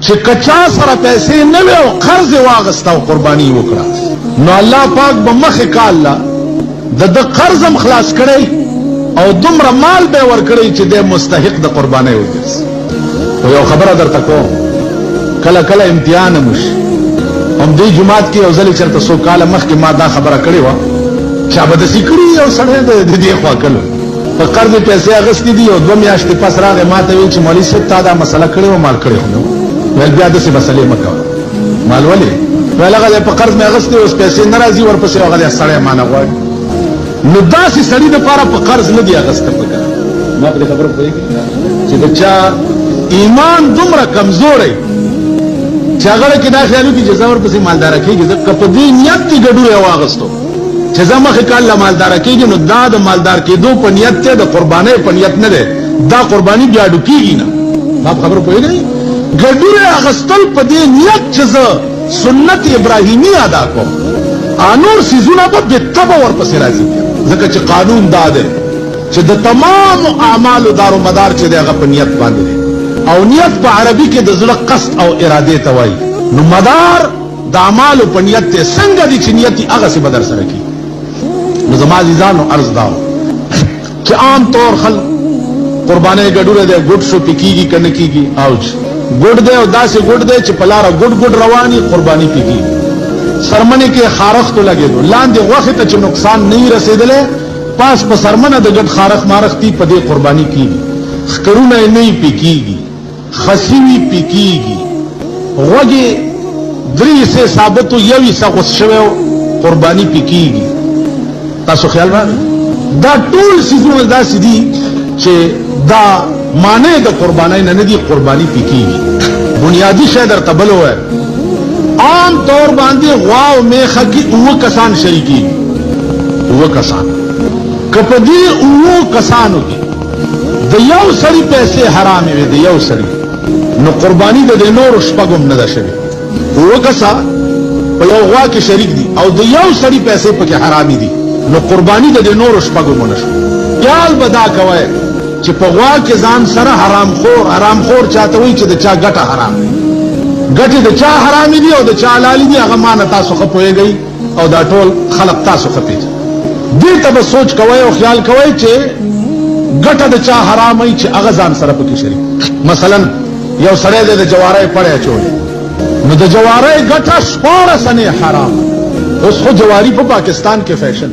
چې کچا سره پیسې نه وي او قرض واغسته او قرباني وکړه نو الله پاک به مخې کا الله د قرض هم خلاص کړی او دومره مال به ورکړی چې د مستحق د قرباني وګرځي. او یو خبره درته کوم، کله کله امتحان مش هم دې جماعت کې یو ځل چرته سو کال مخکې ما دا خبره کړې و چې به د سکړي یو سړی د دې خوا کله په قرض پیسې اغستې دي او 2 میاشتې پس راغی ما ته ویل چې مولوي صاحب تا دا مسله کړې و مال کړې خو ویل بیا داسې مسلې مه کوه. مال ولې؟ ویل هغه په قرض مې اغستې اوس پیسې نه راځي ورپسې هغه سړی ما نه غواړي. نو داسې سړي دپاره په قرض نه دي اغسته پکار. ما په دې خبره پوهېږي چې د چا ایمان دومره کمزوری چې هغه کې دا خیال وکړي چې زه ورپسې مالداره کېږي که په دې نیت دې ګډوری واغستو چې زه مخکې کال له مالداره کېږي نو دا د مالدار کېدو په نیت دی، د قربانۍ په نیت نه دی. دا قرباني بیا ډو کېږي نه. دا په خبره پوهېږئ؟ ګډوری اغستل په دې نیت چې زه سنت ابراهیمي ادا کوم نور څیزونه به بېطبع ورپسې راځي ځکه چې قانون دا دی چې د تمامو اعمالو دارومدار چې دی هغه په نیت باندې دی او نیت په عربي کې د زړه قصد او ارادې ته وایي. نو مدار د اعمالو په نیت دی. څنګه دي چې نیت یې هغسې به در سره کېږي. نو زما عزیزانو عرض دا و چې عام طور خلک قربانۍ ګډوره دی ګډ شو پې کېږي که نه کېږي اوج ګډ دی او داسې ګډ دی چې په لاره ګډ ګډ رواني قرباني پې کېږي. سرمنې کې خارښتو لګېدو لاندې غوښې ته چې نقصان نه وي رسېدلی پاس په سرمنه د ګډ خارښ مارښتي په دې قرباني کېږي. ښکرونه یې نه وي پې کېږي، خسي وي پې کېږي، غوږې 3 حصې ثابتو 1 حصه غوڅ شوی قرباني پې کېږي. تاسو خیال راغی؟ دا ټول څیزونه داسې دي چې دا معنی د قربانۍ نه نه دي، قرباني پې کېږي. بنیادي شی درته بل ووایم، عام طور باندې غوا او میخه کې 9 کسان شریکېږي. 9 کسان که په دې 9 کسانو کې د یو سړي پیسې حرامې وي د یو سړي نو قرباني د دې نورو شپږو نه ده شوې. 9 کسه په یو غوا کې شریک دي او د یو سړي پیسې پکې حرامې دي نو قرباني د دې نورو شپږو نه شوه. خیال به دا کوئ چې په غوا کې ځان سره حرامخور چاته وایي چې د چا ګټه حرام دی. ګټې د چا حرامې دي او د چا حلالې دي هغه ما نه تاسو ښه پوهېږئ او دا ټول خلق تاسو ښه پېژنئ. دې ته به سوچ کوئ او خیال کوئ چې ګټه د چا حراموي چې هغه ځان سره پکې شریک. مثلا یو سړی دی د جوارۍ پړی اچولی نو د جوارۍ ګټه 14 انې حرام. اوس خو جواري په پاکستان کې فیشن